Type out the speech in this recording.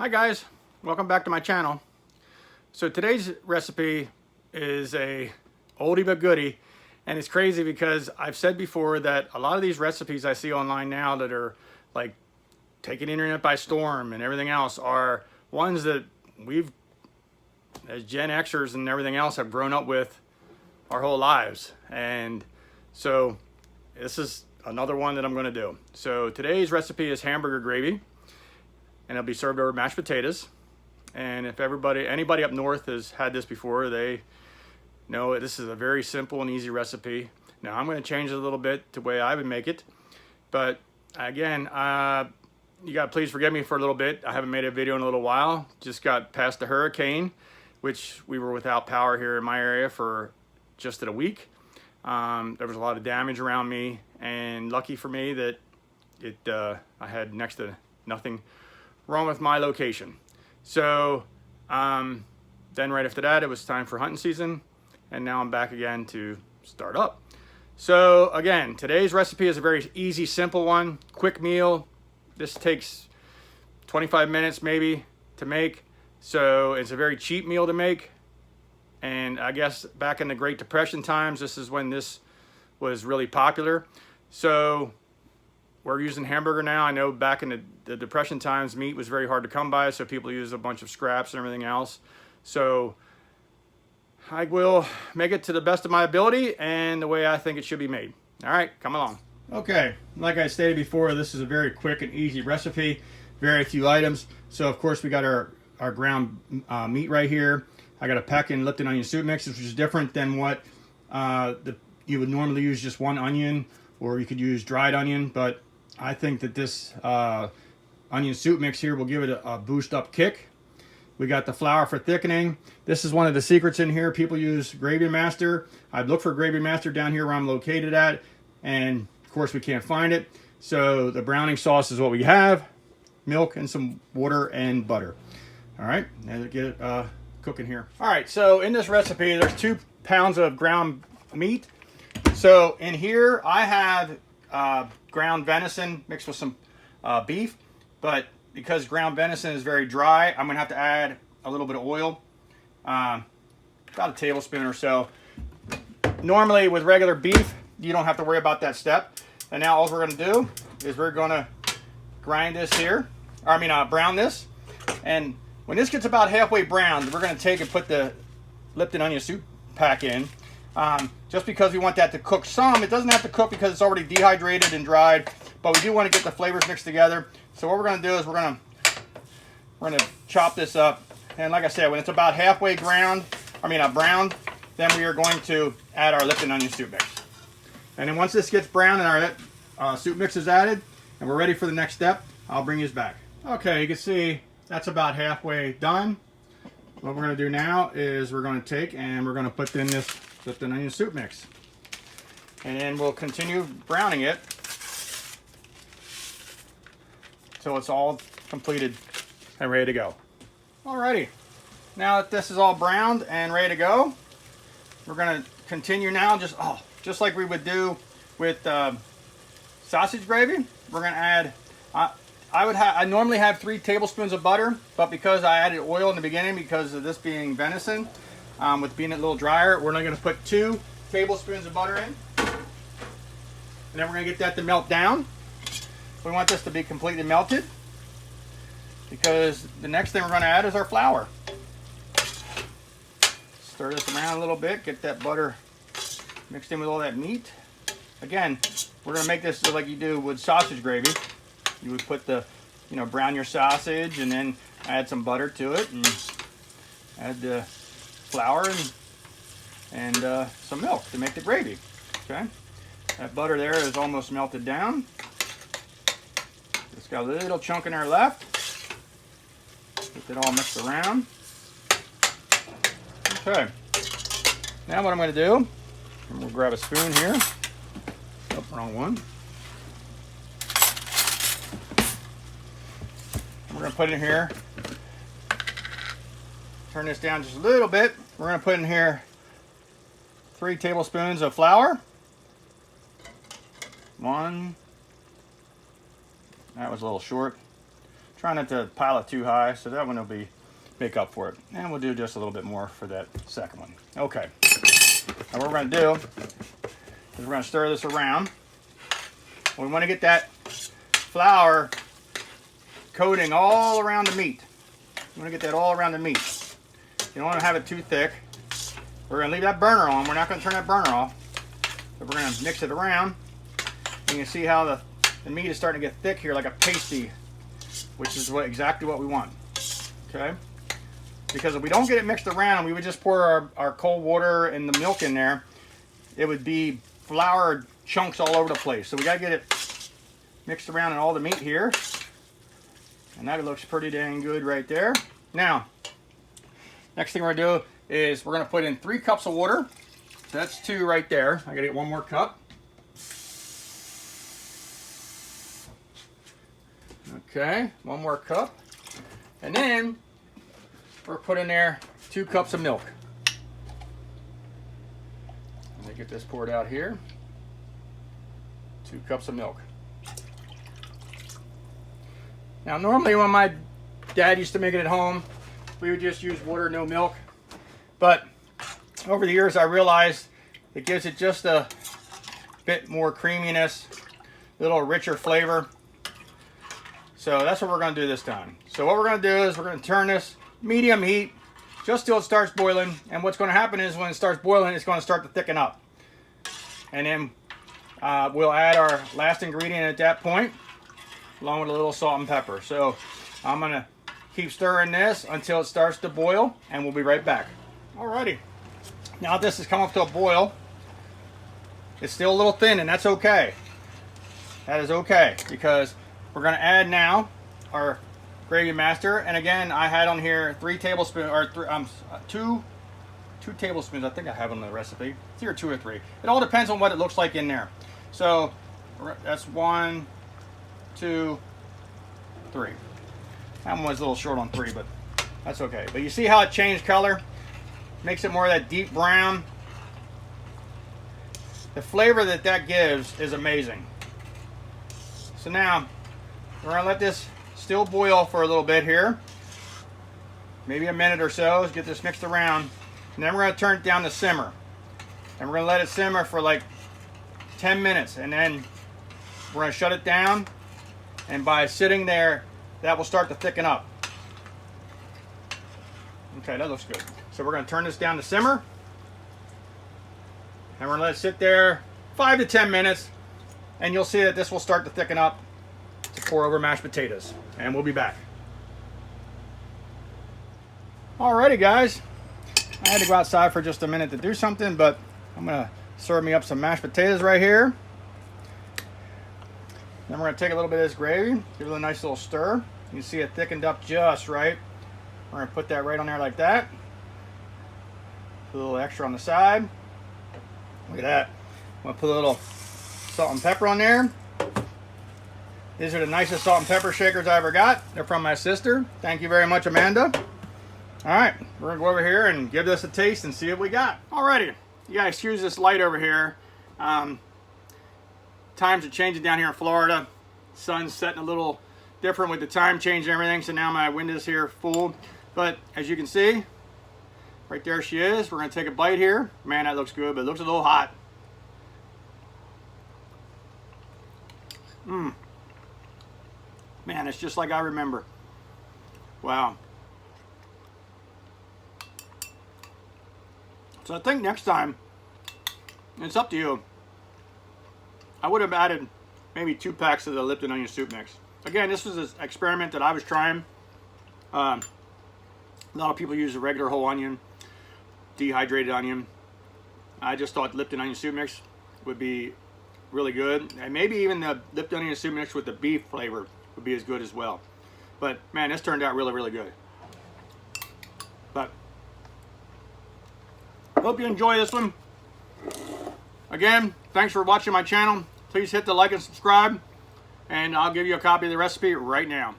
Hi guys, welcome back to my channel. So today's recipe is a oldie but goodie, and it's crazy because I've said before that a lot of these recipes I see online now that are like taking the internet by storm and everything else are ones that we've, as Gen Xers and everything else, have grown up with our whole lives. And so this is another one that I'm going to do. So today's recipe is hamburger gravy, and it'll be served over mashed potatoes. And if anybody up north has had this before, they know this is a very simple and easy recipe. Now I'm going to change it a little bit to the way I would make it, but again, you got to please forgive me for a little bit. I haven't made a video in a little while. Just got past the hurricane, which we were without power here in my area for just a week. There was a lot of damage around me, and lucky for me that I had next to nothing wrong with my location. So then right after that, it was time for hunting season, and now I'm back again to start up. So again, today's recipe is a very easy, simple one, quick meal. This takes 25 minutes maybe to make, so it's a very cheap meal to make. And I guess back in the Great Depression times, this is when this was really popular. So we're using hamburger now. I know back in the Depression times, meat was very hard to come by, so people used a bunch of scraps and everything else. So I will make it to the best of my ability and the way I think it should be made. All right, come along. Okay, like I stated before, this is a very quick and easy recipe, very few items. So of course we got our ground meat right here. I got a Pekin Lipton onion soup mix, which is different than what you would normally use, just one onion, or you could use dried onion, but I think that this onion soup mix here will give it a boost up kick. We got the flour for thickening. This is one of the secrets in here. People use Gravy Master. I'd look for Gravy Master down here where I'm located at, and of course we can't find it. So the browning sauce is what we have. Milk and some water and butter. All right, now get it cooking here. All right, so in this recipe, there's 2 pounds of ground meat. So in here, I have ground venison mixed with some beef, but because ground venison is very dry, I'm gonna have to add a little bit of oil, about a tablespoon or so. Normally with regular beef, you don't have to worry about that step. And now all we're gonna do is we're gonna grind this here, brown this. And when this gets about halfway browned, we're gonna take and put the Lipton onion soup pack in. Just because we want that to cook some. It doesn't have to cook because it's already dehydrated and dried, but we do want to get the flavors mixed together. So what we're going to do is we're going to chop this up, and like I said, when it's about halfway browned, then we are going to add our Lipton onion soup mix. And then once this gets brown and our soup mix is added and we're ready for the next step, I'll bring you back. Okay, you can see that's about halfway done. What we're going to do now is we're going to take and we're going to put in this Lipton onion soup mix, and then we'll continue browning it until it's all completed and ready to go. Alrighty, now that this is all browned and ready to go, we're going to continue now just like we would do with sausage gravy. We're going to add I normally have 3 tablespoons of butter, but because I added oil in the beginning because of this being venison, with being a little drier, we're only going to put 2 tablespoons of butter in. And then we're going to get that to melt down. We want this to be completely melted because the next thing we're going to add is our flour. Stir this around a little bit, get that butter mixed in with all that meat. Again, we're going to make this like you do with sausage gravy. You would put brown your sausage and then add some butter to it and add the flour and some milk to make the gravy. Okay, that butter there is almost melted down. It's got a little chunk in there left. Get it all mixed around. Okay, now what I'm going to do, I'm going to grab a spoon here. Oh, wrong one. We're going to put in here, turn this down just a little bit. We're going to put in here 3 tablespoons of flour. 1, that was a little short. Try not to pile it too high, so that one will make up for it. And we'll do just a little bit more for that second one. Okay. Now what we're going to do is we're going to stir this around. We want to get that flour coating all around the meat. You want to get that all around the meat. You don't want to have it too thick. We're going to leave that burner on. We're not going to turn that burner off. But we're going to mix it around. And you can see how the meat is starting to get thick here, like a pasty, which is exactly what we want. Okay? Because if we don't get it mixed around, we would just pour our cold water and the milk in there, it would be flour chunks all over the place. So we got to get it mixed around in all the meat here. And that looks pretty dang good right there. Now, next thing we're going to do is we're going to put in 3 cups of water. So that's 2 right there. I got to get 1 more cup. Okay, 1 more cup. And then we're putting there 2 cups of milk. Let me get this poured out here. 2 cups of milk. Now normally when my dad used to make it at home, we would just use water, no milk. But over the years I realized it gives it just a bit more creaminess, a little richer flavor. So that's what we're going to do this time. So what we're going to do is we're going to turn this medium heat just till it starts boiling. And what's going to happen is when it starts boiling, it's going to start to thicken up. And then we'll add our last ingredient at that point, along with a little salt and pepper. So I'm going to keep stirring this until it starts to boil, and we'll be right back. Alrighty. Now this has come up to a boil. It's still a little thin, and that's okay. That is okay, because we're going to add now our gravy master. And again, I had on here 3 tablespoons, or 2 tablespoons. I think I have on the recipe. It's either 2 or 3. It all depends on what it looks like in there. So that's 1, 2, 3. That one was a little short on 3, but that's okay. But you see how it changed color? Makes it more of that deep brown. The flavor that gives is amazing. So now we're going to let this still boil for a little bit here. Maybe a minute or so. Get this mixed around. And then we're going to turn it down to simmer. And we're going to let it simmer for like 10 minutes. And then we're going to shut it down. And by sitting there, that will start to thicken up. Okay, that looks good. So we're going to turn this down to simmer. And we're going to let it sit there 5 to 10 minutes. And you'll see that this will start to thicken up to pour over mashed potatoes. And we'll be back. Alrighty, guys. I had to go outside for just a minute to do something, but I'm going to serve me up some mashed potatoes right here. Then we're going to take a little bit of this gravy, give it a nice little stir. You can see it thickened up just right. We're going to put that right on there like that. Put a little extra on the side. Look at that. I'm going to put a little salt and pepper on there. These are the nicest salt and pepper shakers I ever got. They're from my sister. Thank you very much, Amanda. All right, we're going to go over here and give this a taste and see what we got. Alrighty. You guys excuse this light over here. Times are changing down here in Florida. Sun's setting a little different with the time change and everything, so now my window's here full. But as you can see, right there she is. We're going to take a bite here. Man, that looks good, but it looks a little hot. Man, it's just like I remember. Wow. So I think next time, it's up to you. I would have added maybe 2 packs of the Lipton onion soup mix. Again, this was an experiment that I was trying. A lot of people use a regular whole onion, dehydrated onion. I just thought Lipton onion soup mix would be really good. And maybe even the Lipton onion soup mix with the beef flavor would be as good as well. But man, this turned out really, really good. But hope you enjoy this one. Again, thanks for watching my channel. Please hit the like and subscribe, and I'll give you a copy of the recipe right now.